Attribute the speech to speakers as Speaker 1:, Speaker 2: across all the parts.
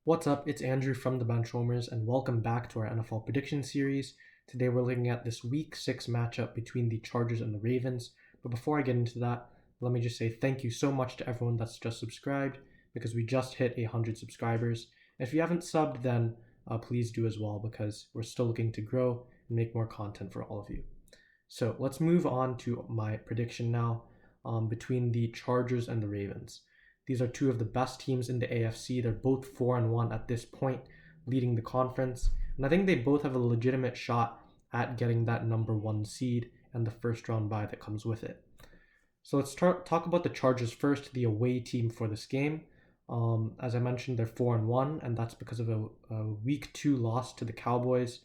Speaker 1: What's up? It's Andrew from the Benchwarmers, and welcome back to our NFL prediction series. Today we're looking at this Week 6 matchup between the Chargers and the Ravens. But before I get into that, let me just say thank you so much to everyone that's just subscribed, because we just hit 100 subscribers. And if you haven't subbed, then please do as well, because we're still looking to grow and make more content for all of you. So let's move on to my prediction now between the Chargers and the Ravens. These are two of the best teams in the AFC. They're both 4-1 at this point, leading the conference. And I think they both have a legitimate shot at getting that number 1 seed and the first round bye that comes with it. So let's talk about the Chargers first, the away team for this game. As I mentioned, they're 4-1, and that's because of a Week 2 loss to the Cowboys.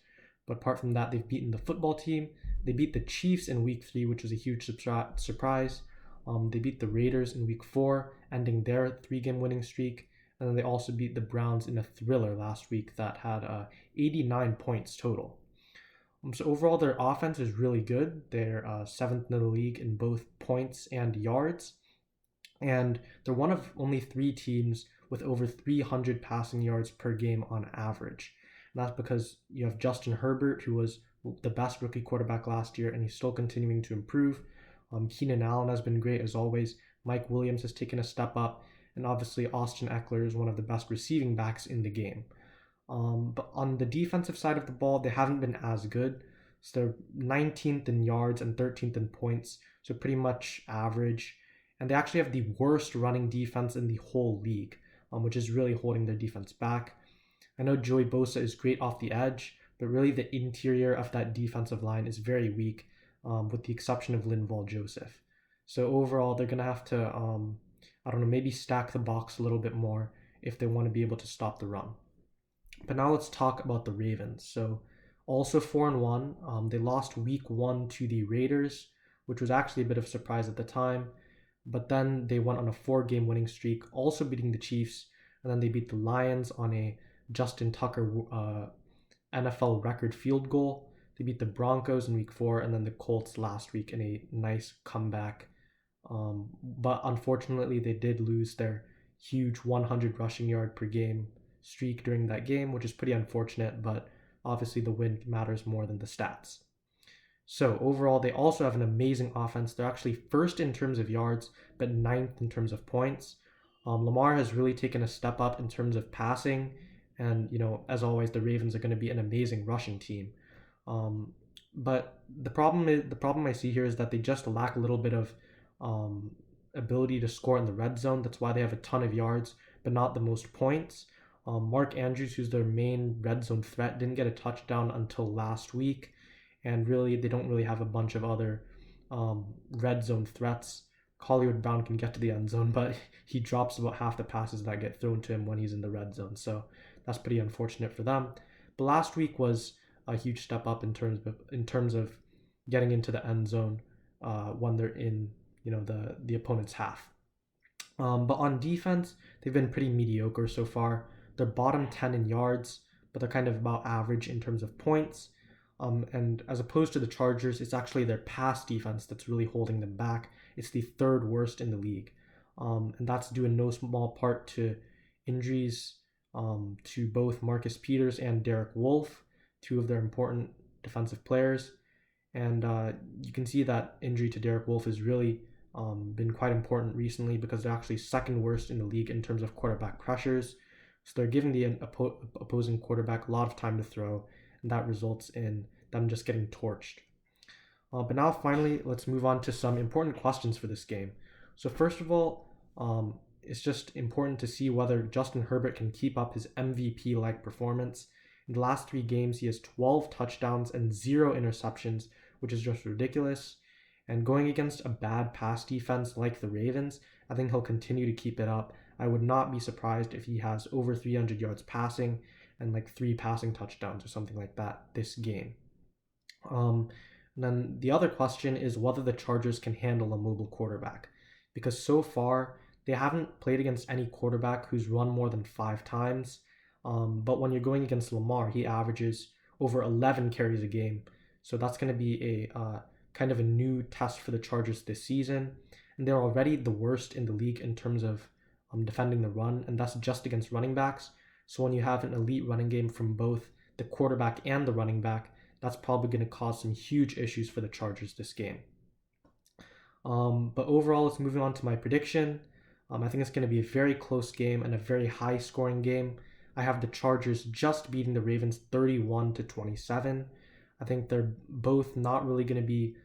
Speaker 1: But apart from that, they've beaten the football team. They beat the Chiefs in Week 3, which was a huge surprise. They beat the Raiders in Week 4, ending their 3-game winning streak. And then they also beat the Browns in a thriller last week that had 89 points total. So overall, their offense is really good. They're 7th in the league in both points and yards. And they're one of only 3 teams with over 300 passing yards per game on average. And that's because you have Justin Herbert, who was the best rookie quarterback last year, and he's still continuing to improve. Keenan Allen has been great as always. Mike Williams has taken a step up, and obviously Austin Eckler is one of the best receiving backs in the game. But on the defensive side of the ball, they haven't been as good. So they're 19th in yards and 13th in points, so pretty much average. And they actually have the worst running defense in the whole league, which is really holding their defense back. I know Joey Bosa is great off the edge, but really the interior of that defensive line is very weak, with the exception of Linval Joseph. So overall, they're going to have to, maybe stack the box a little bit more if they want to be able to stop the run. But now let's talk about the Ravens. So also 4-1. They lost Week 1 to the Raiders, which was actually a bit of a surprise at the time. But then they went on a 4-game winning streak, also beating the Chiefs. And then they beat the Lions on a Justin Tucker NFL record field goal. They beat the Broncos in Week 4 and then the Colts last week in a nice comeback. But unfortunately, they did lose their huge 100 rushing yard per game streak during that game, which is pretty unfortunate, but obviously the win matters more than the stats. So overall, they also have an amazing offense. They're actually first in terms of yards, but 9th in terms of points. Lamar has really taken a step up in terms of passing, and as always, the Ravens are going to be an amazing rushing team. But the problem I see here is that they just lack a little bit of ability to score in the red zone. That's why they have a ton of yards, but not the most points. Mark Andrews, who's their main red zone threat, didn't get a touchdown until last week, and really they don't really have a bunch of other red zone threats. Hollywood Brown can get to the end zone, but he drops about half the passes that get thrown to him when he's in the red zone. So that's pretty unfortunate for them. But last week was a huge step up in terms of getting into the end zone when they're in the opponent's half. But on defense, they've been pretty mediocre so far. They're bottom 10 in yards, but they're kind of about average in terms of points. And as opposed to the Chargers, it's actually their pass defense that's really holding them back. It's the 3rd worst in the league. And that's due in no small part to injuries to both Marcus Peters and Derek Wolfe, 2 of their important defensive players. And you can see that injury to Derek Wolfe has really been quite important recently, because they're actually 2nd worst in the league in terms of quarterback pressures. So they're giving the opposing quarterback a lot of time to throw, and that results in them just getting torched. But now finally, let's move on to some important questions for this game. So first of all, it's just important to see whether Justin Herbert can keep up his MVP-like performance. In the last 3 games, he has 12 touchdowns and 0 interceptions, which is just ridiculous. And going against a bad pass defense like the Ravens, I think he'll continue to keep it up. I would not be surprised if he has over 300 yards passing and like 3 passing touchdowns or something like that this game. And then the other question is whether the Chargers can handle a mobile quarterback, because so far they haven't played against any quarterback who's run more than 5 times. But when you're going against Lamar, he averages over 11 carries a game. So that's going to be a kind of a new test for the Chargers this season. And they're already the worst in the league in terms of defending the run, and that's just against running backs. So when you have an elite running game from both the quarterback and the running back, that's probably going to cause some huge issues for the Chargers this game. But overall, let's move on to my prediction. I think it's going to be a very close game and a very high scoring game. I have the Chargers just beating the Ravens 31-27. I think they're both not really going to be,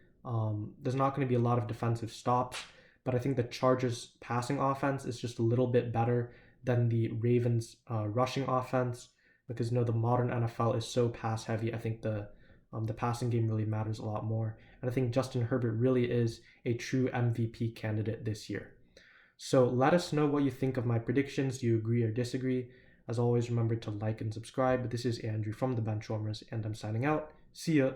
Speaker 1: there's not going to be a lot of defensive stops, but I think the Chargers passing offense is just a little bit better than the Ravens rushing offense, because the modern NFL is so pass heavy. I think the passing game really matters a lot more. And I think Justin Herbert really is a true MVP candidate this year. So let us know what you think of my predictions. Do you agree or disagree? As always, remember to like and subscribe. This is Andrew from the Benchwarmers, and I'm signing out. See ya.